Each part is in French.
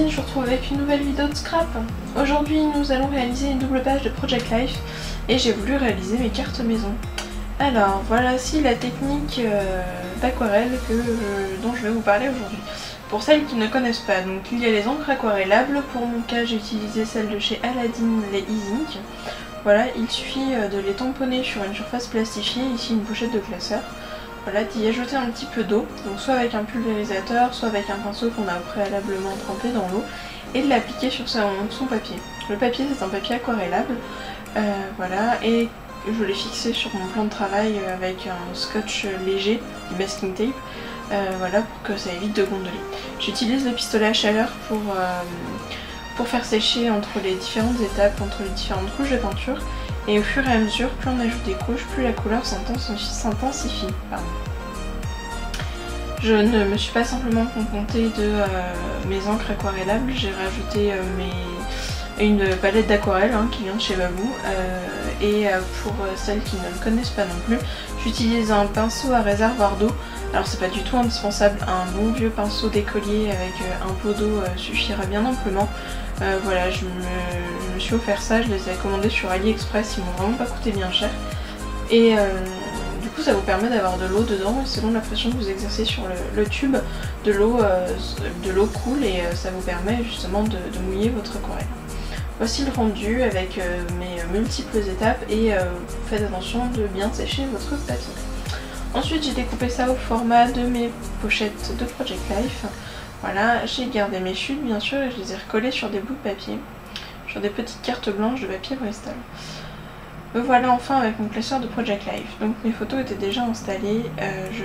Amandine, je vous retrouve avec une nouvelle vidéo de scrap. Aujourd'hui nous allons réaliser une double page de Project Life et j'ai voulu réaliser mes cartes maison. Alors voilà ici la technique d'aquarelle dont je vais vous parler aujourd'hui. Pour celles qui ne connaissent pas, donc il y a les encres aquarellables. Pour mon cas j'ai utilisé celles de chez Aladdin, les E-Zinc. Voilà, il suffit de les tamponner sur une surface plastifiée, ici une pochette de classeur. Voilà, d'y ajouter un petit peu d'eau, donc soit avec un pulvérisateur, soit avec un pinceau qu'on a préalablement trempé dans l'eau, et de l'appliquer sur son papier. Le papier c'est un papier aquarellable, voilà, et je l'ai fixé sur mon plan de travail avec un scotch léger, du masking tape, voilà, pour que ça évite de gondoler. J'utilise le pistolet à chaleur pour faire sécher entre les différentes étapes, entre les différentes couches de peinture. Et au fur et à mesure, plus on ajoute des couches, plus la couleur s'intensifie. Je ne me suis pas simplement contentée de mes encres aquarellables, j'ai rajouté une palette d'aquarelle qui vient de chez Babou. Et pour celles qui ne le connaissent pas non plus, j'utilise un pinceau à réservoir d'eau. Alors c'est pas du tout indispensable, un bon vieux pinceau d'écolier avec un pot d'eau suffira bien amplement. Voilà, je me suis offert ça, je les ai commandés sur AliExpress, ils m'ont vraiment pas coûté bien cher. Et du coup ça vous permet d'avoir de l'eau dedans, et selon la pression que vous exercez sur le tube, de l'eau coule et ça vous permet justement de mouiller votre aquarelle. Voici le rendu avec mes multiples étapes et faites attention de bien sécher votre papier. Ensuite j'ai découpé ça au format de mes pochettes de Project Life. Voilà, j'ai gardé mes chutes bien sûr et je les ai recollées sur des bouts de papier, sur des petites cartes blanches de papier Bristol. Me voilà enfin avec mon classeur de Project Life. Donc mes photos étaient déjà installées, je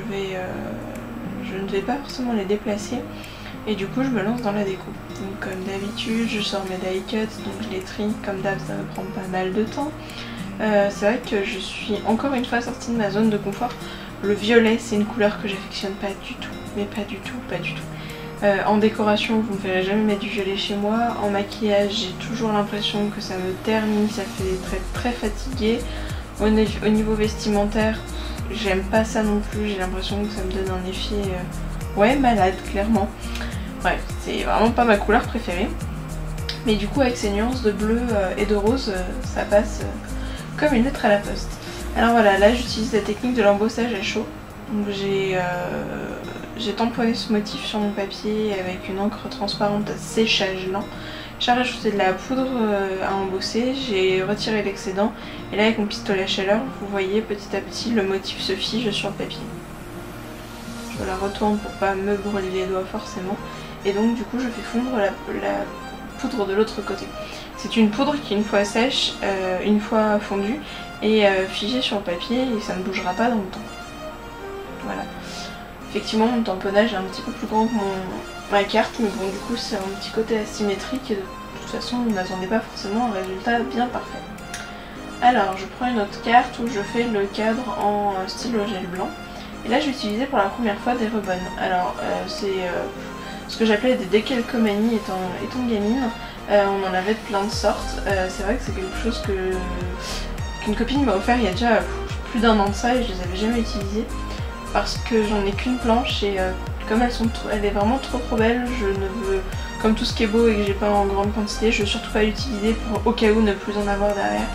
ne vais pas forcément les déplacer et du coup je me lance dans la déco. Donc comme d'habitude je sors mes die cuts, donc je les trie, comme d'hab ça me prend pas mal de temps. C'est vrai que je suis encore une fois sortie de ma zone de confort. Le violet c'est une couleur que j'affectionne pas du tout, mais pas du tout, pas du tout. En décoration, vous ne verrez jamais mettre du violet chez moi. En maquillage, j'ai toujours l'impression que ça me ternit, ça fait des traits très fatigués. Au niveau vestimentaire, j'aime pas ça non plus, j'ai l'impression que ça me donne un effet ouais, malade, clairement. Bref, c'est vraiment pas ma couleur préférée. Mais du coup, avec ces nuances de bleu et de rose, ça passe comme une lettre à la poste. Alors voilà, là j'utilise la technique de l'embossage à chaud. Donc j'ai tamponné ce motif sur mon papier avec une encre transparente à séchage lent. J'ai rajouté de la poudre à embosser, j'ai retiré l'excédent et là avec mon pistolet à chaleur, vous voyez petit à petit le motif se fige sur le papier. Je la retourne pour pas me brûler les doigts forcément et donc du coup je fais fondre la poudre de l'autre côté. C'est une poudre qui une fois sèche, une fois fondue et figée sur le papier et ça ne bougera pas dans le temps. Voilà. Effectivement mon tamponnage est un petit peu plus grand que ma carte, mais bon du coup c'est un petit côté asymétrique et de toute façon vous n'attendez pas forcément un résultat bien parfait. Alors je prends une autre carte où je fais le cadre en stylo gel blanc et là j'ai utilisé pour la première fois des rebonds. Alors c'est ce que j'appelais des décalcomanies étant gamine, on en avait de plein de sortes. C'est vrai que c'est quelque chose qu'une copine m'a offert il y a déjà plus d'un an de ça et je les avais jamais utilisées. Parce que j'en ai qu'une planche et comme elle est vraiment trop belle, je ne veux, comme tout ce qui est beau et que j'ai pas en grande quantité, je veux surtout pas l'utiliser pour au cas où ne plus en avoir derrière.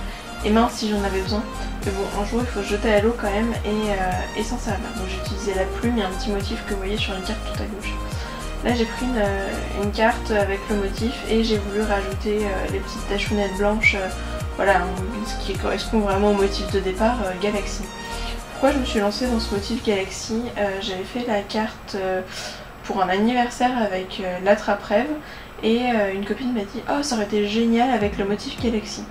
Et mince si j'en avais besoin. Mais bon, un jour il faut se jeter à l'eau quand même et s'en servir. Donc j'ai utilisé la plume et un petit motif que vous voyez sur une carte tout à gauche. Là j'ai pris une carte avec le motif et j'ai voulu rajouter les petites tachounettes blanches, voilà, ce qui correspond vraiment au motif de départ, Galaxy. Pourquoi je me suis lancée dans ce motif Galaxy? J'avais fait la carte pour un anniversaire avec l'attrape-rêve et une copine m'a dit « Oh, ça aurait été génial avec le motif Galaxy ».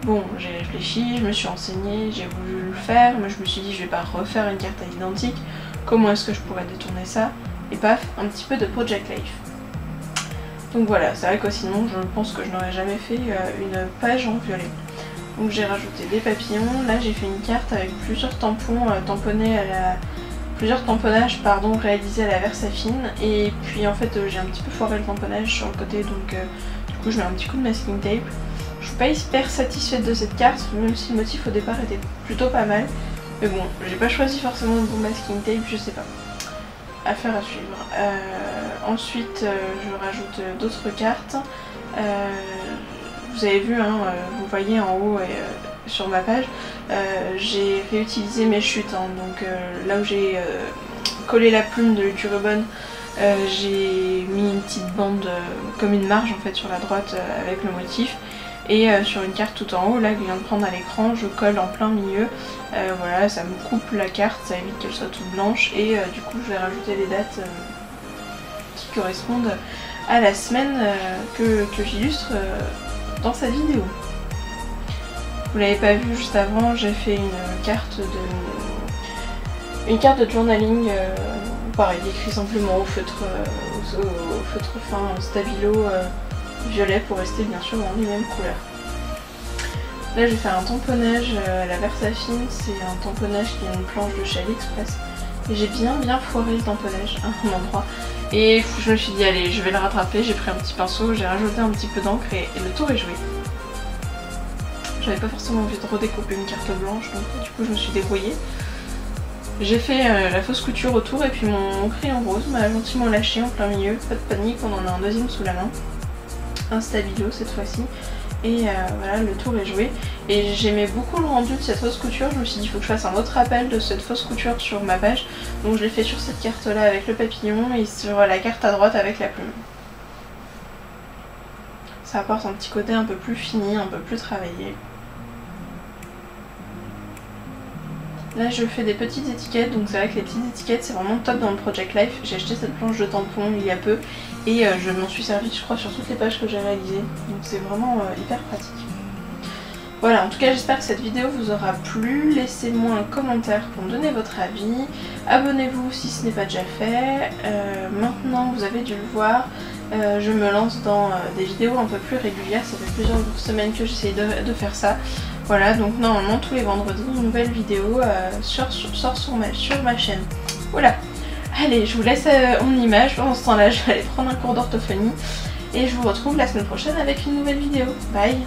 Bon, j'ai réfléchi, je me suis renseignée, j'ai voulu le faire, mais je me suis dit je vais pas refaire une carte à l'identique, comment est-ce que je pourrais détourner ça? Et paf, un petit peu de Project Life. Donc voilà, c'est vrai que sinon je pense que je n'aurais jamais fait une page en violet. Donc j'ai rajouté des papillons, là j'ai fait une carte avec plusieurs tampons tamponnés plusieurs tamponnages réalisés à la Versafine et puis en fait j'ai un petit peu foiré le tamponnage sur le côté donc du coup je mets un petit coup de masking tape. Je suis pas hyper satisfaite de cette carte même si le motif au départ était plutôt pas mal mais bon j'ai pas choisi forcément le bon masking tape, je sais pas. Affaire à suivre. Ensuite je rajoute d'autres cartes. Vous avez vu, hein, vous voyez en haut sur ma page, j'ai réutilisé mes chutes, hein, donc là où j'ai collé la plume du ruban, j'ai mis une petite bande comme une marge en fait sur la droite avec le motif. Et sur une carte tout en haut, là que je viens de prendre à l'écran, je colle en plein milieu. Voilà, ça me coupe la carte, ça évite qu'elle soit toute blanche. Et du coup, je vais rajouter les dates qui correspondent à la semaine que j'illustre dans cette vidéo. Vous l'avez pas vu juste avant, j'ai fait une carte de journaling, pareil, écrit simplement au feutre fin stabilo violet pour rester bien sûr dans les mêmes couleurs. Là je vais faire un tamponnage à la Versafine, c'est un tamponnage qui est une planche de chez AliExpress. Et j'ai bien foiré le tamponnage à un endroit. Et je me suis dit allez je vais le rattraper, j'ai pris un petit pinceau, j'ai rajouté un petit peu d'encre et le tour est joué. J'avais pas forcément envie de redécouper une carte blanche donc du coup je me suis débrouillée. J'ai fait la fausse couture autour et puis mon crayon rose m'a gentiment lâché en plein milieu, pas de panique, on en a un deuxième sous la main. Un stabilo cette fois-ci. Et voilà, le tour est joué. Et j'aimais beaucoup le rendu de cette fausse couture. Je me suis dit il faut que je fasse un autre rappel de cette fausse couture sur ma page. Donc je l'ai fait sur cette carte là avec le papillon et sur la carte à droite avec la plume. Ça apporte un petit côté un peu plus fini, un peu plus travaillé. Là je fais des petites étiquettes, donc c'est vrai que les petites étiquettes c'est vraiment top dans le Project Life. J'ai acheté cette planche de tampon il y a peu et je m'en suis servi je crois sur toutes les pages que j'ai réalisées. Donc c'est vraiment hyper pratique. Voilà, en tout cas j'espère que cette vidéo vous aura plu. Laissez-moi un commentaire pour me donner votre avis. Abonnez-vous si ce n'est pas déjà fait. Maintenant vous avez dû le voir, je me lance dans des vidéos un peu plus régulières. Ça fait plusieurs semaines que j'essaye de faire ça. Voilà, donc normalement tous les vendredis une nouvelle vidéo sort sur ma chaîne. Voilà, allez je vous laisse en image. Pendant ce temps là je vais aller prendre un cours d'orthophonie. Et je vous retrouve la semaine prochaine avec une nouvelle vidéo. Bye.